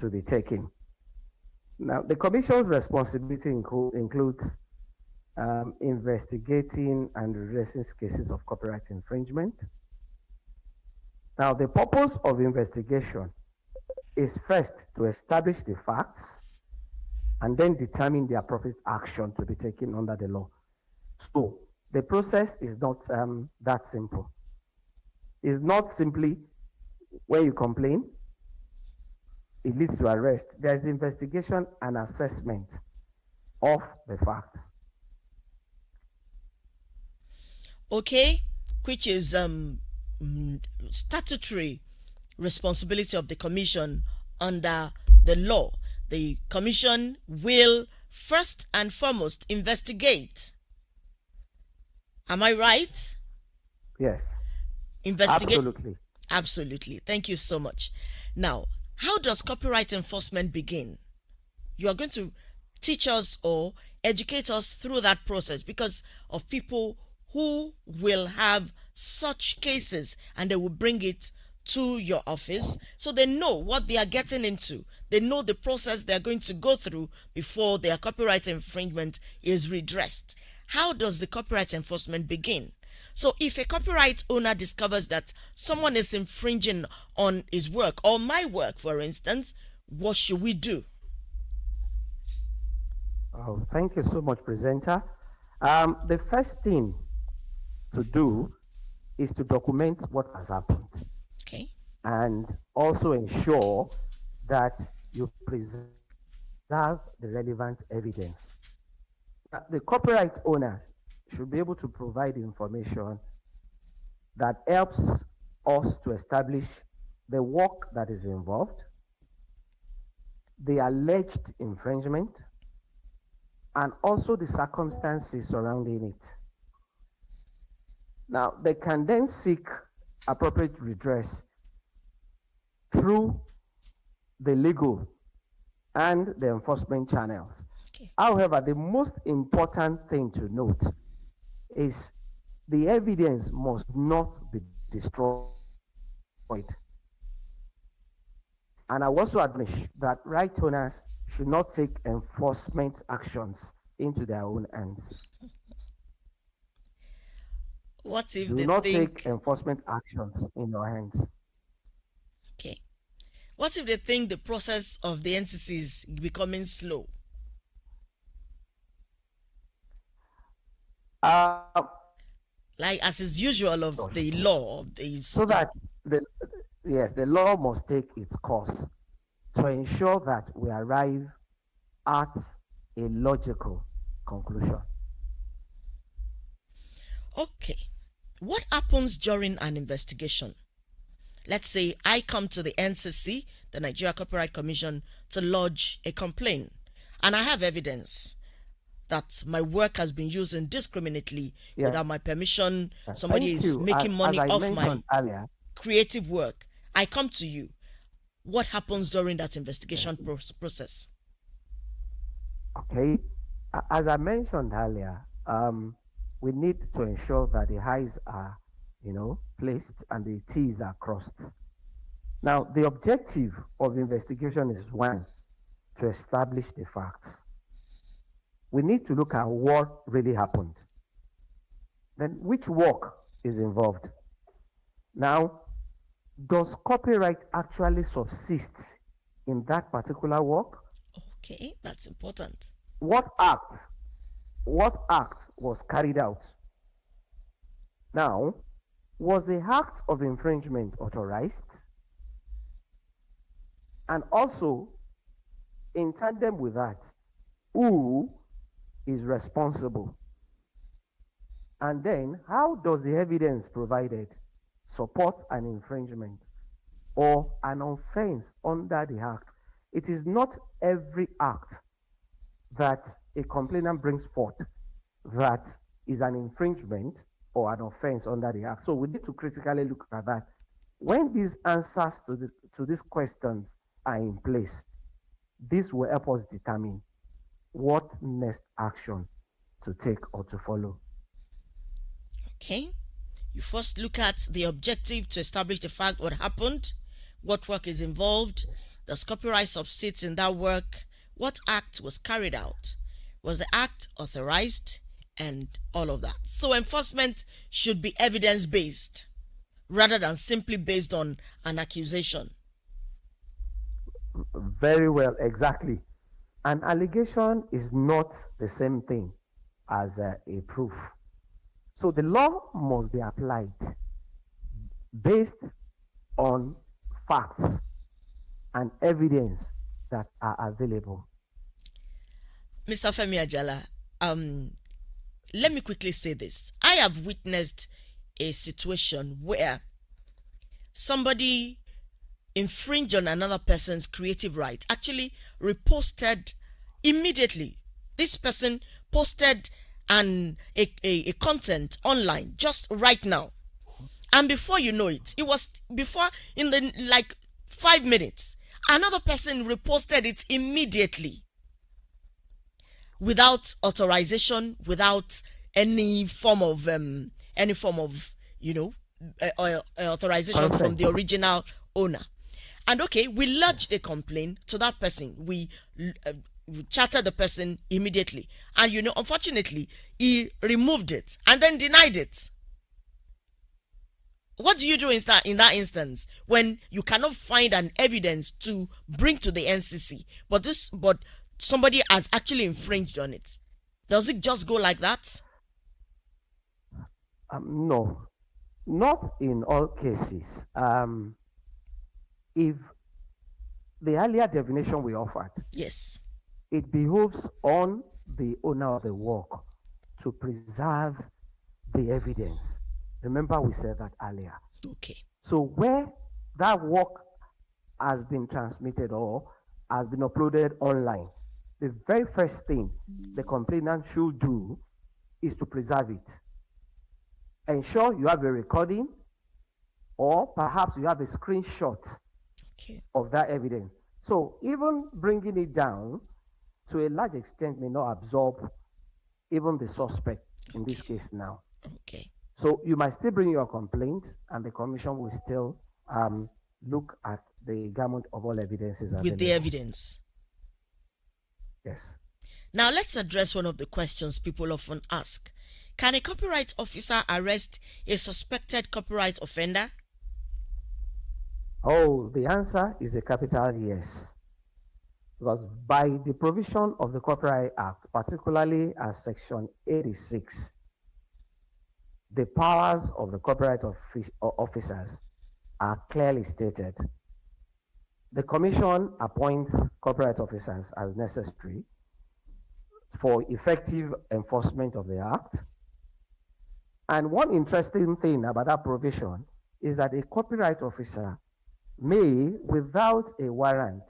to be taken. Now, the Commission's responsibility includes investigating and redressing cases of copyright infringement. Now, the purpose of investigation is first to establish the facts and then determine the appropriate action to be taken under the law. So, the process is not that simple. It's not simply when you complain, it leads to arrest. There's investigation and assessment of the facts. Okay, which is statutory responsibility of the Commission under the law. The Commission will first and foremost investigate. Am I right? Yes. Investigate. Absolutely. Absolutely. Thank you so much. Now, how does copyright enforcement begin? You are going to teach us or educate us through that process because of people who will have such cases and they will bring it to your office so they know what they are getting into. They know the process they are going to go through before their copyright infringement is redressed. How does the copyright enforcement begin? So if a copyright owner discovers that someone is infringing on his work or my work, for instance, what should we do? Oh, thank you so much, presenter. The first thing to do is to document what has happened. Okay. And also ensure that you preserve the relevant evidence. The copyright owner should be able to provide information that helps us to establish the work that is involved, the alleged infringement, and also the circumstances surrounding it. Now, they can then seek appropriate redress through the legal and the enforcement channels. Okay. However, the most important thing to note is the evidence must not be destroyed. And I also admonish that right owners should not take enforcement actions into their own hands. What if Do they not think... take enforcement actions in your hands. Okay. What if they think the process of the NCC is becoming slow? Like as is usual of the law. So that the law must take its course to ensure that we arrive at a logical conclusion. Okay. What happens during an investigation? Let's say I come to the NCC, the Nigeria Copyright Commission, to lodge a complaint, and I have evidence that my work has been used indiscriminately without my permission. Somebody is making money off my creative work. I come to you. What happens during that investigation process? Okay. As I mentioned earlier, we need to ensure that the I's are, placed and the T's are crossed. Now, the objective of the investigation is one, to establish the facts. We need to look at what really happened. Then, which work is involved? Now, does copyright actually subsist in that particular work? Okay, that's important. What act was carried out? Now, was the act of infringement authorized? And also, in tandem with that, who is responsible? And then, how does the evidence provided support an infringement or an offense under the act? It is not every act that a complainant brings forth that is an infringement or an offense under the act. So we need to critically look at that. When these answers to these questions are in place, this will help us determine what next action to take or to follow. Okay. You first look at the objective to establish the fact what happened, what work is involved, Does copyright subsist in that work? What act was carried out? Was the act authorized? And all of that. So enforcement should be evidence-based rather than simply based on an accusation. Very well, exactly. An allegation is not the same thing as a proof. So the law must be applied based on facts and evidence that are available. Mr. Femi Ajala, let me quickly say this. I have witnessed a situation where somebody infringed on another person's creative right, actually reposted immediately. This person posted a content online just right now. And before you know it, it was before in the like 5 minutes, another person reposted it immediately without authorization, without any form of authorization from the original owner. And okay, we lodged a complaint to that person. We chatted the person immediately, and unfortunately he removed it and then denied it. What do you do in that instance when you cannot find an evidence to bring to the NCC, but somebody has actually infringed on it? Does it just go like that? No, not in all cases. If the earlier definition we offered, yes, it behoves on the owner of the work to preserve the evidence. Remember, we said that earlier. Okay. So where that work has been transmitted or has been uploaded online, the very first thing the complainant should do is to preserve it. Ensure you have a recording, or perhaps you have a screenshot of that evidence. So even bringing it down to a large extent may not absorb even the suspect in this case now. Okay. So you might still bring your complaint, and the commission will still look at the gamut of all evidences with available. the evidence. Yes. Now let's address one of the questions people often ask. Can a copyright officer arrest a suspected copyright offender? Oh, the answer is a capital yes. Because by the provision of the Copyright Act, particularly as Section 86, the powers of the copyright officers are clearly stated. The Commission appoints copyright officers as necessary for effective enforcement of the Act. And one interesting thing about that provision is that a copyright officer may, without a warrant,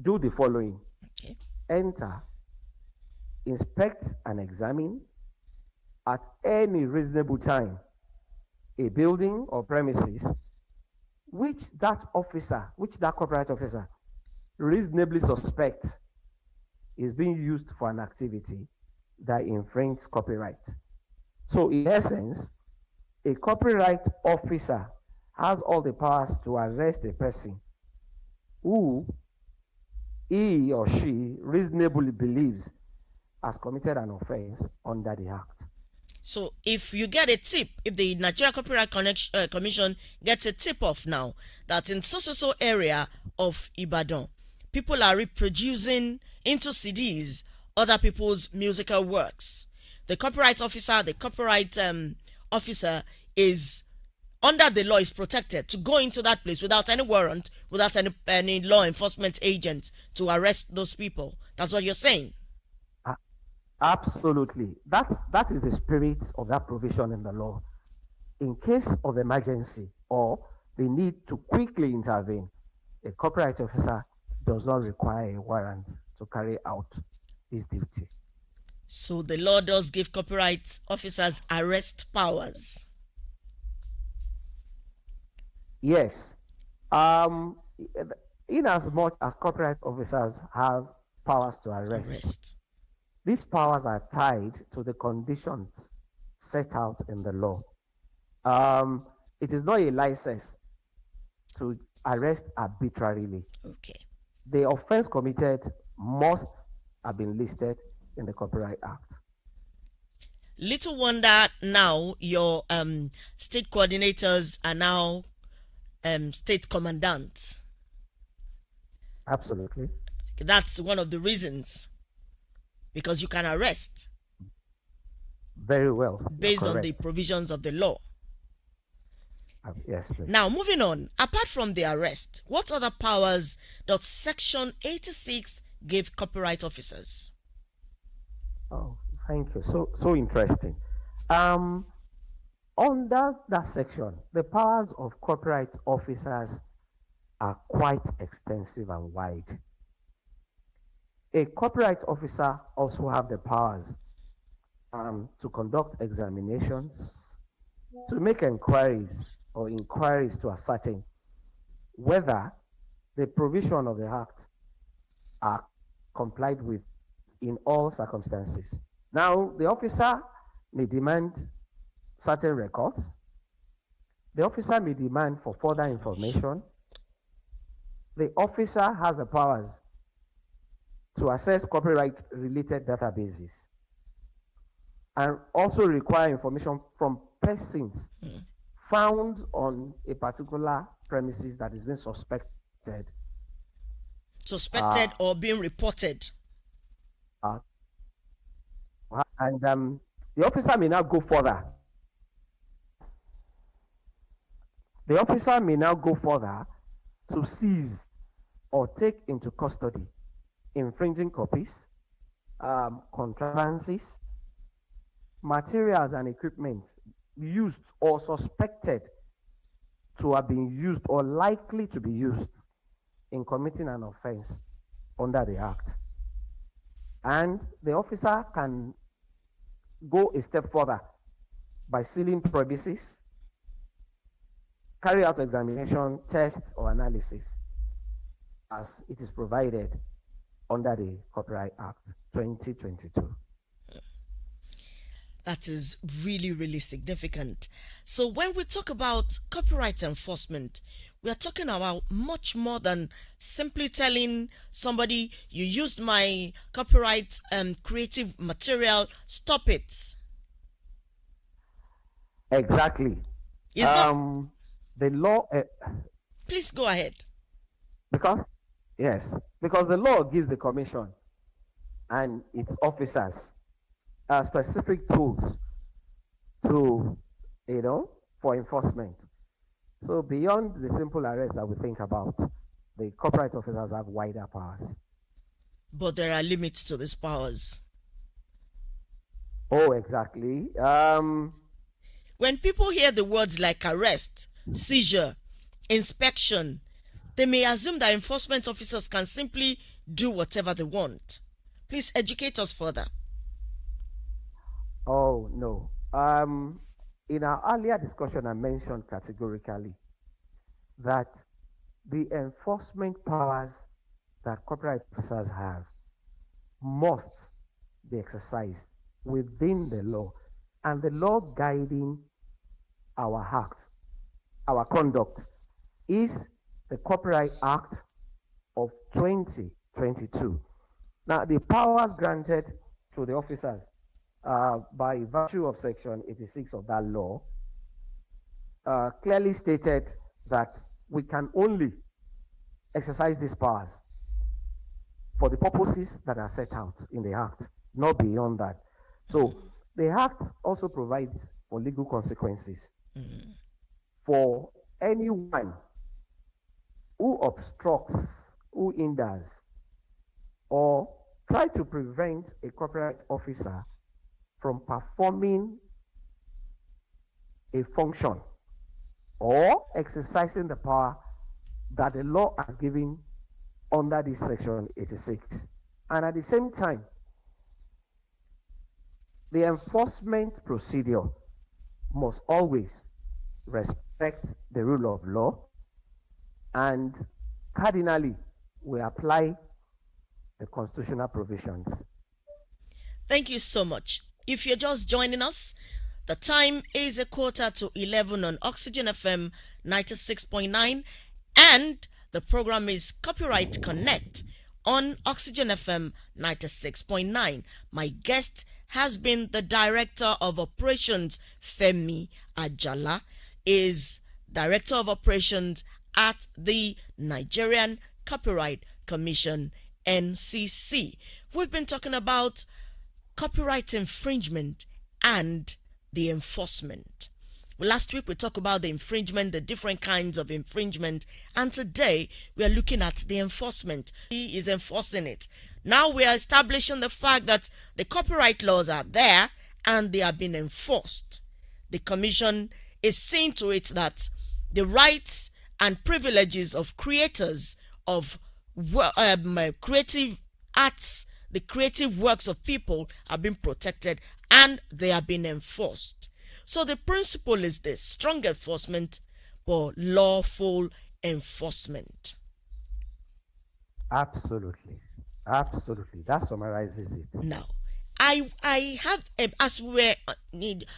do the following. Okay. Enter, inspect and examine at any reasonable time a building or premises which that copyright officer reasonably suspects is being used for an activity that infringes copyright. So in essence, a copyright officer has all the powers to arrest a person who he or she reasonably believes has committed an offense under the Act. So if you get a tip, if the Nigeria Copyright Commission gets a tip off now that in so area of Ibadan, people are reproducing into CDs other people's musical works, the copyright officer is under the law, is protected to go into that place without any warrant, without any law enforcement agent to arrest those people. That's what you're saying. Absolutely. That is the spirit of that provision in the law. In case of emergency or the need to quickly intervene, a copyright officer does not require a warrant to carry out his duty. So the law does give copyright officers arrest powers. Yes. In as much as copyright officers have powers to arrest, these powers are tied to the conditions set out in the law. It is not a license to arrest arbitrarily. Okay. The offense committed must have been listed in the Copyright Act. Little wonder now your state coordinators are now state commandants. Absolutely. That's one of the reasons, because you can arrest Very well. based on the provisions of the law. Yes, please. Now, moving on, apart from the arrest, what other powers does Section 86 give copyright officers? Oh, thank you. So interesting. Under that section, the powers of copyright officers are quite extensive and wide. A copyright officer also have the powers to conduct examinations, to make inquiries to ascertain whether the provision of the act are complied with in all circumstances. Now, the officer may demand certain records. The officer may demand for further information. The officer has the powers to access copyright-related databases and also require information from persons found on a particular premises that is being suspected. Or being reported. And the officer may now go further. The officer may now go further to seize or take into custody infringing copies, contrivances, materials and equipment used or suspected to have been used or likely to be used in committing an offense under the Act. And the officer can go a step further by sealing premises, carry out examination, tests, or analysis as it is provided under the Copyright Act 2022. That is really, really significant. So when we talk about copyright enforcement, we are talking about much more than simply telling somebody, you used my copyright creative material, stop it. Exactly. The law... Please go ahead. Because the law gives the commission and its officers specific tools to, for enforcement. So beyond the simple arrest that we think about, the copyright officers have wider powers. But there are limits to these powers. Oh, exactly. When people hear the words like arrest, seizure, inspection, they may assume that enforcement officers can simply do whatever they want. Please educate us further. Oh, no. In our earlier discussion, I mentioned categorically that the enforcement powers that copyright officers have must be exercised within the law, and the law guiding our act, our conduct, is the Copyright Act of 2022. Now, the powers granted to the officers by virtue of Section 86 of that law clearly stated that we can only exercise these powers for the purposes that are set out in the Act, not beyond that. So the Act also provides for legal consequences for anyone who obstructs, who hinders, or try to prevent a copyright officer from performing a function or exercising the power that the law has given under this Section 86. And at the same time, the enforcement procedure must always respect the rule of law, and cardinally we apply the constitutional provisions. Thank you so much. If you're just joining us, the time is 11:15 on Oxygen FM 96.9, And the program is Copyright Connect on Oxygen FM 96.9. My guest has been the Director of Operations, Femi Ajala, is Director of Operations at the Nigerian Copyright Commission, NCC. We've been talking about copyright infringement and the enforcement. Last week we talked about the infringement, the different kinds of infringement, and today we are looking at the enforcement. He is enforcing it. Now we are establishing the fact that the copyright laws are there and they are being enforced. The Commission is seeing to it that the rights and privileges of creators of creative arts, the creative works of people are being protected and they are being enforced. So the principle is this: strong enforcement for lawful enforcement. Absolutely. Absolutely. That summarizes it. Now, I have, as we were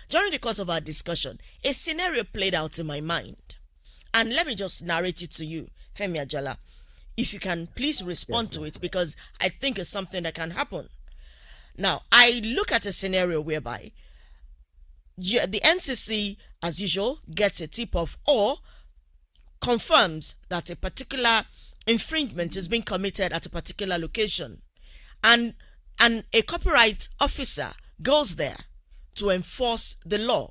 during the course of our discussion, a scenario played out in my mind. And let me just narrate it to you, Femi Ajala. If you can please respond to it, because I think it's something that can happen. Now, I look at a scenario whereby the NCC, as usual, gets a tip-off or confirms that a particular infringement is being committed at a particular location, and a copyright officer goes there to enforce the law.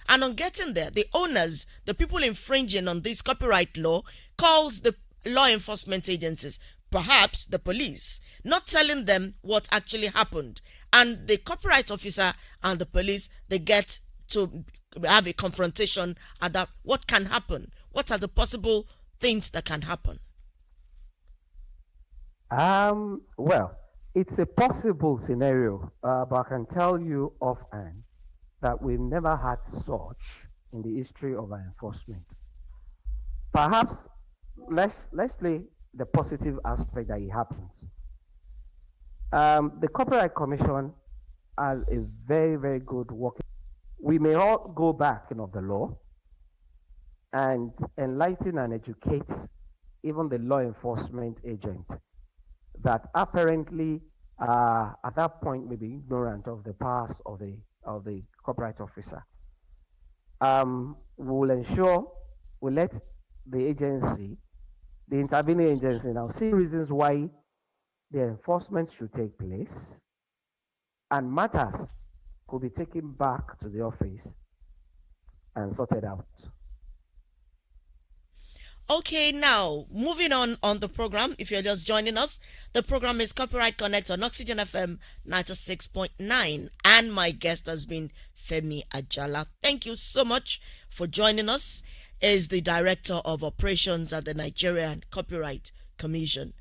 And on getting there, the owners, the people infringing on this copyright law, calls the law enforcement agencies, perhaps the police, not telling them what actually happened. And the copyright officer and the police, they get to have a confrontation at that. What can happen? What are the possible things that can happen? Well, it's a possible scenario, but I can tell you offhand that we've never had such in the history of our enforcement. Perhaps let's play the positive aspect that it happens. The Copyright Commission has a very, very good working. We may all go back of the law and enlighten and educate even the law enforcement agent that apparently at that point may be ignorant of the powers of the copyright officer. We will ensure we let the agency, the intervening agency, now see reasons why the enforcement should take place, and matters could be taken back to the office and sorted out. Okay, now moving on the program. If you're just joining us, the program is Copyright Connect on Oxygen FM 96.9, and my guest has been Femi Ajala. Thank you so much for joining us. Is the Director of Operations at the Nigerian Copyright Commission.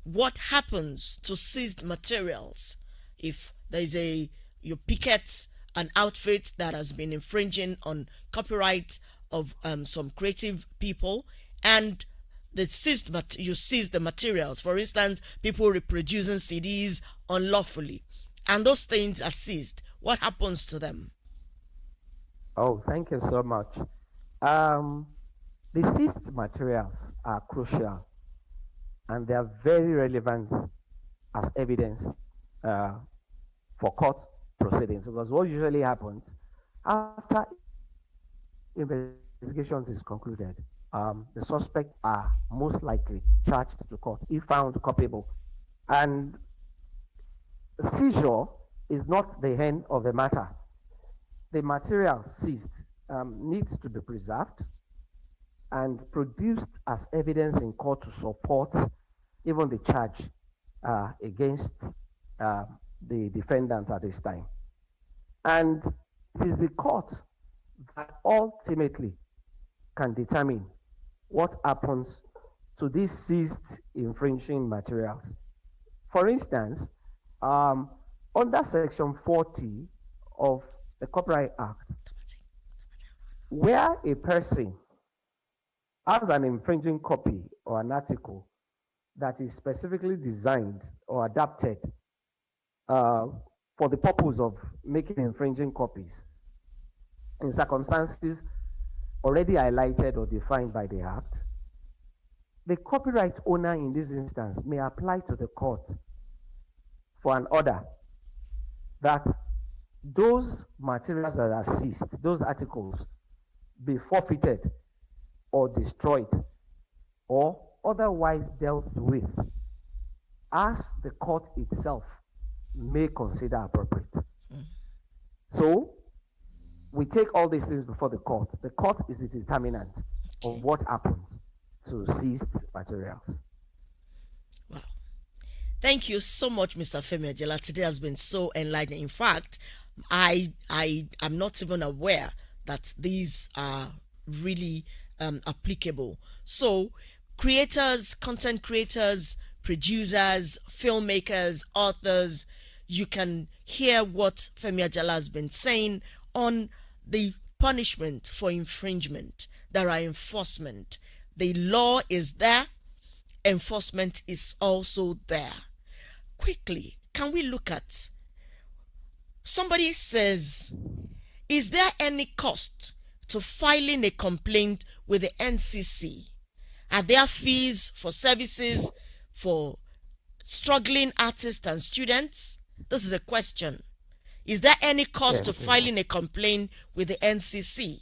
What happens to seized materials if there is you picket an outfit that has been infringing on copyright of some creative people, and you seize the materials? For instance, people reproducing CDs unlawfully, and those things are seized. What happens to them? Oh, thank you so much. The seized materials are crucial and they are very relevant as evidence for court proceedings, because what usually happens after investigations is concluded, the suspects are most likely charged to court if found culpable. And seizure is not the end of the matter. The material seized needs to be preserved and produced as evidence in court to support even the charge against the defendant at this time. And it is the court that ultimately can determine what happens to these seized infringing materials. For instance, under Section 40 of the Copyright Act, where a person has an infringing copy or an article that is specifically designed or adapted for the purpose of making infringing copies in circumstances already highlighted or defined by the Act, the copyright owner in this instance may apply to the court for an order that those materials that are seized, those articles, be forfeited or destroyed or otherwise dealt with as the court itself may consider appropriate. So we take all these things before the court. The court is the determinant of what happens to seized materials. Wow. Thank you so much, Mr. Femi Ajala. Today has been so enlightening. In fact, I am not even aware that these are really applicable. So creators, content creators, producers, filmmakers, authors, you can hear what Femi Ajala has been saying on the punishment for infringement. There are enforcement. The law is there. Enforcement is also there. Quickly, can we look at, somebody says, is there any cost to filing a complaint with the NCC? Are there fees for services for struggling artists and students? This is a question. Is there any cost to filing a complaint with the NCC?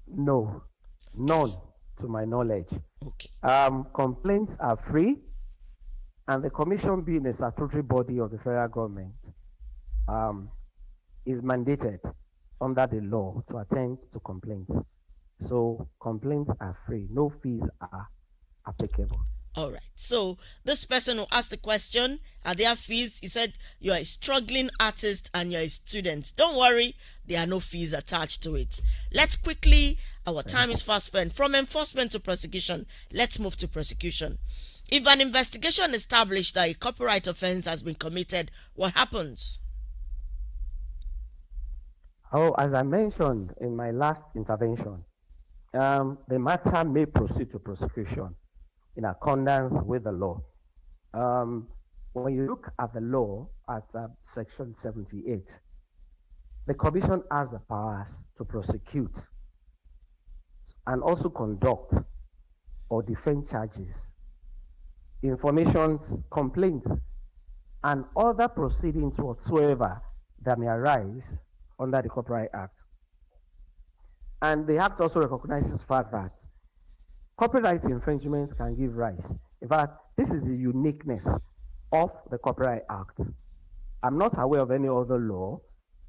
No, none to my knowledge. Okay. Complaints are free, and the commission, being a statutory body of the federal government, is mandated under the law to attend to complaints. So complaints are free. No fees are applicable. All right. So this person who asked the question, are there fees? He said, you're a struggling artist and you're a student. Don't worry, there are no fees attached to it. Let's quickly, our time is fast spent. From enforcement to prosecution, let's move to prosecution. If an investigation established that a copyright offense has been committed, what happens? Oh, as I mentioned in my last intervention, the matter may proceed to prosecution in accordance with the law. When you look at the law at section 78, the commission has the powers to prosecute and also conduct or defend charges, informations, complaints, and other proceedings whatsoever that may arise under the Copyright Act. And the Act also recognizes the fact that copyright infringement can give rise. In fact, this is the uniqueness of the Copyright Act. I'm not aware of any other law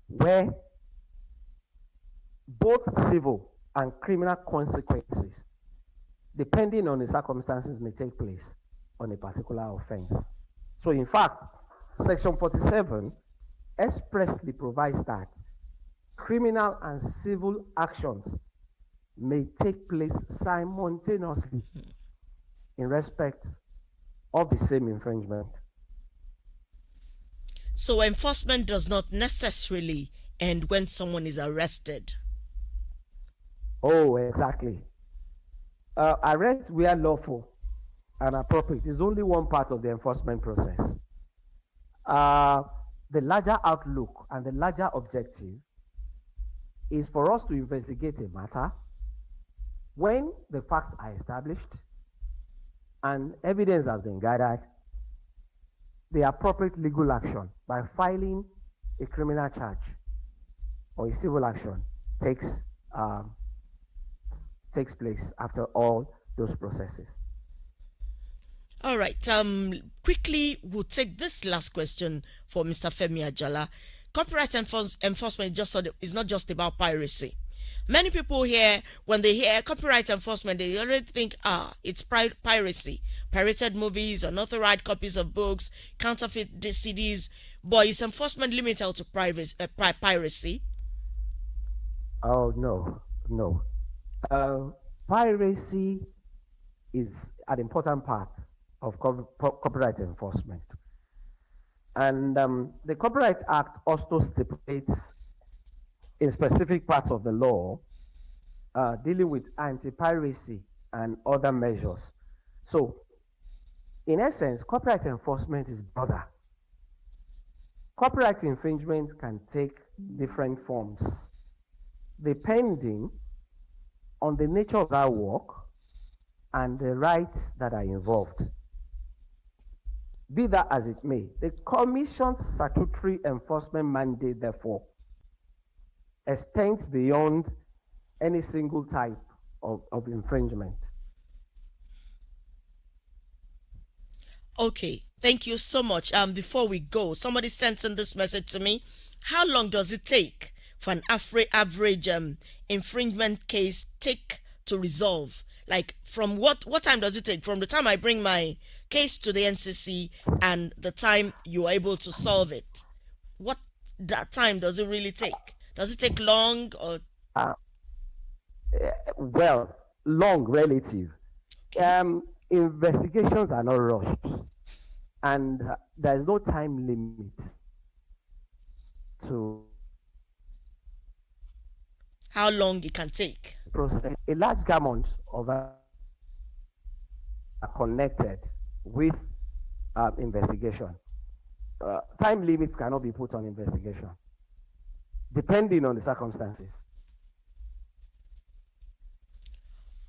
where both civil and criminal consequences, depending on the circumstances, may take place on a particular offense. So in fact, Section 47 expressly provides that criminal and civil actions may take place simultaneously in respect of the same infringement. So enforcement does not necessarily end when someone is arrested. Oh, exactly. Arrest where lawful and appropriate is only one part of the enforcement process. The larger outlook and the larger objective is for us to investigate a matter when the facts are established and evidence has been gathered. The appropriate legal action by filing a criminal charge or a civil action takes place after all those processes. All right. Quickly, we'll take this last question for Mr. Femi Ajala. Copyright enforcement is not just about piracy. Many people here, when they hear copyright enforcement, they already think, it's piracy. Pirated movies, unauthorized copies of books, counterfeit CDs. But is enforcement limited to piracy? Oh, no. Piracy is an important part of copyright enforcement. And the Copyright Act also stipulates in specific parts of the law dealing with anti-piracy and other measures. So, in essence, copyright enforcement is broader. Copyright infringement can take different forms depending on the nature of that work and the rights that are involved. Be that as it may, the Commission's statutory enforcement mandate, therefore, extends beyond any single type of infringement. Okay, thank you so much. Before we go, somebody sent in this message to me. How long does it take for an average infringement case take to resolve? Like, from what time does it take? From the time I bring my case to the NCC and the time you are able to solve it? What that time does it really take? Does it take long or? Well, long relative. Okay. Investigations are not rushed, and there is no time limit to How long it can take? process. A large gamut of are connected with investigation. Time limits cannot be put on investigation, depending on the circumstances.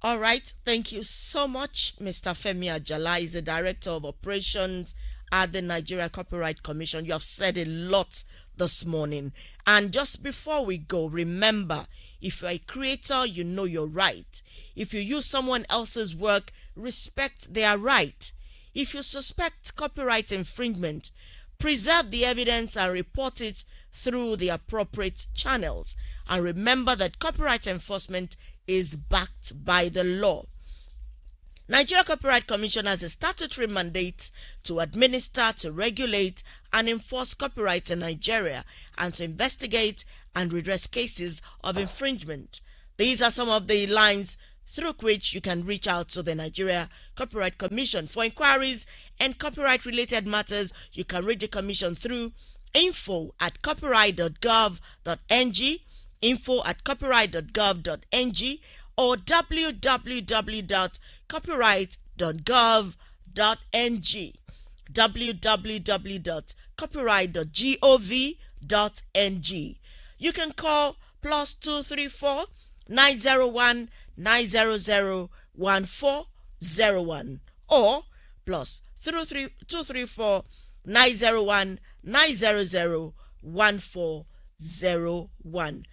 All right, thank you so much. Mr. Femi Ajala is the Director of Operations at the Nigeria Copyright Commission. You have said a lot this morning. And just before we go, remember, if you're a creator, you know your right. If you use someone else's work, respect their right. If you suspect copyright infringement, preserve the evidence and report it through the appropriate channels. And remember that copyright enforcement is backed by the law. Nigeria Copyright Commission has a statutory mandate to administer, to regulate, and enforce copyright in Nigeria, and to investigate and redress cases of infringement. These are some of the lines through which you can reach out to the Nigeria Copyright Commission. For inquiries and copyright-related matters, you can reach the Commission through info@copyright.gov.ng, info@copyright.gov.ng, or www.copyright.gov.ng, www.copyright.gov.ng. You can call +234 901 900 1401 or +234 901 900 1401.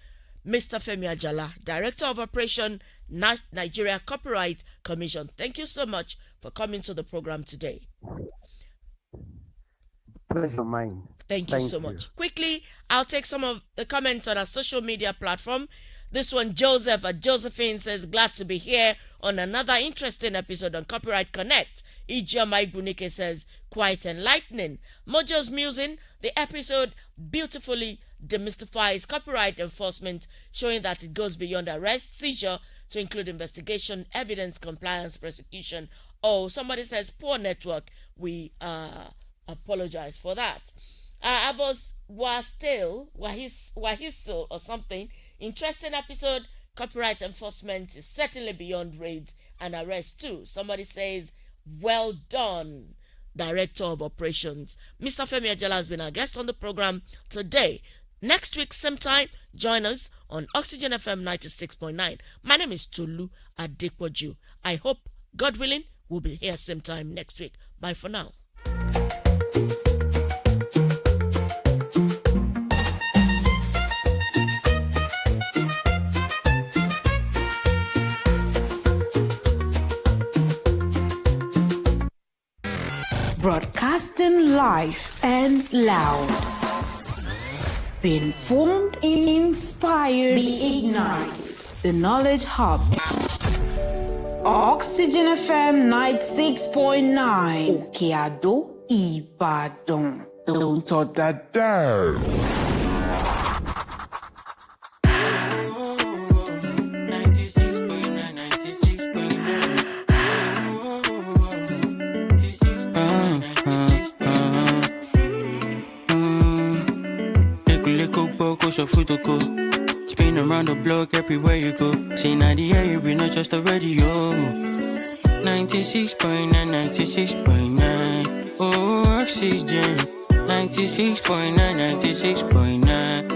Mr. Femi Ajala, Director of Operation, Nigeria Copyright Commission, thank you so much for coming to the program today. Pleasure mine. Thank you so much. Quickly, I'll take some of the comments on our social media platform. This one, Joseph at Josephine says, glad to be here on another interesting episode on Copyright Connect. Ijoma Igunike says, quite enlightening. Mojo's musing, the episode beautifully demystifies copyright enforcement, showing that it goes beyond arrest, seizure, to include investigation, evidence, compliance, prosecution. Oh, somebody says, poor network. We apologize for that. Avos Wahisil or something. Interesting episode. Copyright enforcement is certainly beyond raids and arrests too. Somebody says, well done, Director of Operations. Mr. Femi Ajala has been our guest on the program today. Next week, same time, join us on Oxygen FM 96.9. My name is Tolu Adepoju. I hope, God willing, we'll be here same time next week. Bye for now. Broadcasting live and loud. Be informed, inspired, be ignited. The Knowledge Hub. Oxygen FM 96.9. Okeado, Ibadan. Don't talk that down. Spin around the block everywhere you go. See, now the air, you not just a radio. 96.9, 96.9. Oh, Oxygen. 96.9, 96.9.